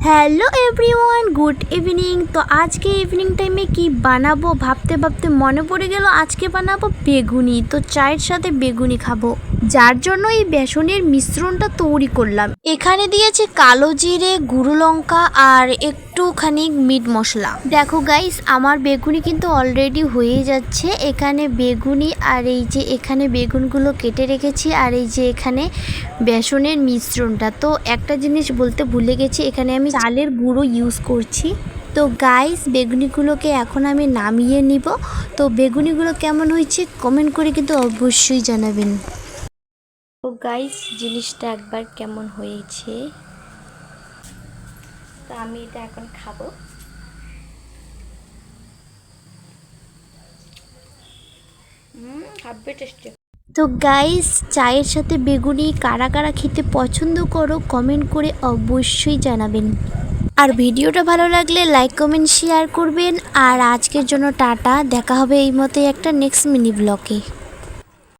Hello everyone, good evening. তো আজকে evening টাইমে কি বানাবো ভাবতে ভাবতে মনে পড়ে গেল আজকে বানাবো বেগুনি। তো চায়ের সাথে বেগুনি খাবো, যার জন্য এই বেসনের মিশ্রণটা তৈরি করলাম। এখানে দিয়েছে কালো জিরে, গুঁড়ো লঙ্কা আর একটুখানি মিট মশলা। দেখো গাইস, আমার বেগুনি কিন্তু অলরেডি হয়ে যাচ্ছে। এখানে বেগুনি আর এই যে এখানে বেগুনগুলো কেটে রেখেছি, আর এই যে এখানে বেসনের মিশ্রণটা। তো একটা জিনিস বলতে ভুলে গেছি, এখানে আমি চালের গুঁড়ো ইউজ করছি। তো গাইস, বেগুনিগুলোকে এখন আমি নামিয়ে নিব। তো বেগুনিগুলো কেমন হয়েছে কমেন্ট করে কিন্তু অবশ্যই জানাবেন। তো গাইস, জিনিসটা একবার কেমন হয়েছে, তো আমি এটা এখন খাবো। খাবে টেস্টি। তো গাইস, চায়ের সাথে বেগুনি কারা কারা খেতে পছন্দ করো কমেন্ট করে অবশ্যই জানাবেন। আর ভিডিওটা ভালো লাগলে লাইক কমেন্ট শেয়ার করবেন। আর আজকের জন্য টাটা, দেখা হবে এই মতোই একটা নেক্সট মিনি ব্লগে।